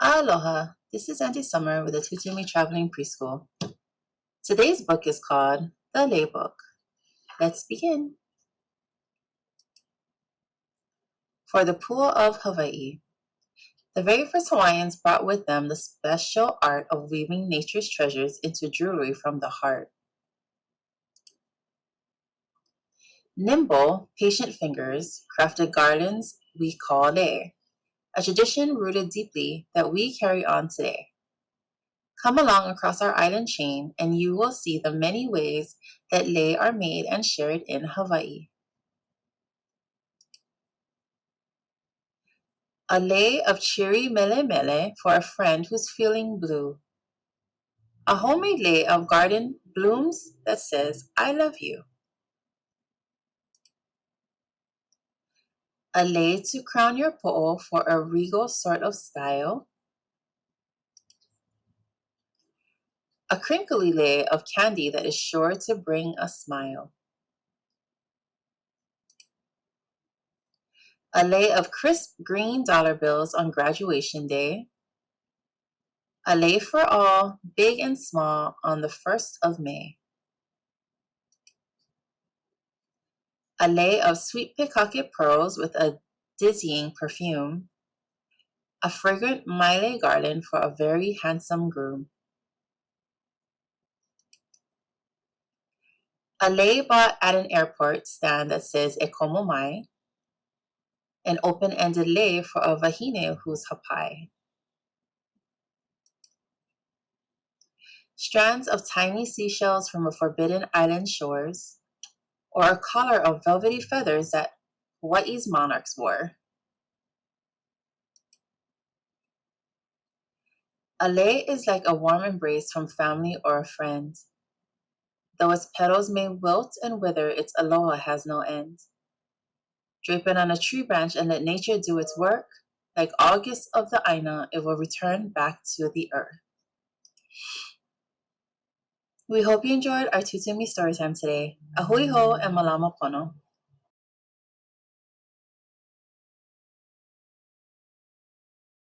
Aloha, this is Aunty Sommer with the Tūtū Traveling Preschool. Today's book is called The Lei Book. Let's begin. For the Pool of Hawaii. The very first Hawaiians brought with them the special art of weaving nature's treasures into jewelry from the heart. Nimble, patient fingers crafted garlands we call lei, a tradition rooted deeply that we carry on today. Come along across our island chain and you will see the many ways that lei are made and shared in Hawaii. A lei of cheery mele mele for a friend who's feeling blue. A homemade lei of garden blooms that says, I love you. A lei to crown your po'o for a regal sort of style. A crinkly lei of candy that is sure to bring a smile. A lei of crisp green dollar bills on graduation day. A lei for all, big and small, on the 1st of May. A lei of sweet keiki pearls with a dizzying perfume. A fragrant maile garland for a very handsome groom. A lei bought at an airport stand that says e komo mai. An open-ended lei for a wahine who's hapai. Strands of tiny seashells from a forbidden island shores, or a collar of velvety feathers that Hawaii's monarchs wore. A lei is like a warm embrace from family or a friend. Though its petals may wilt and wither, its aloha has no end. Drape it on a tree branch and let nature do its work. Like August of the Aina, it will return back to the earth. We hope you enjoyed our Tūtū Storytime today. Ahui ho and malama pono.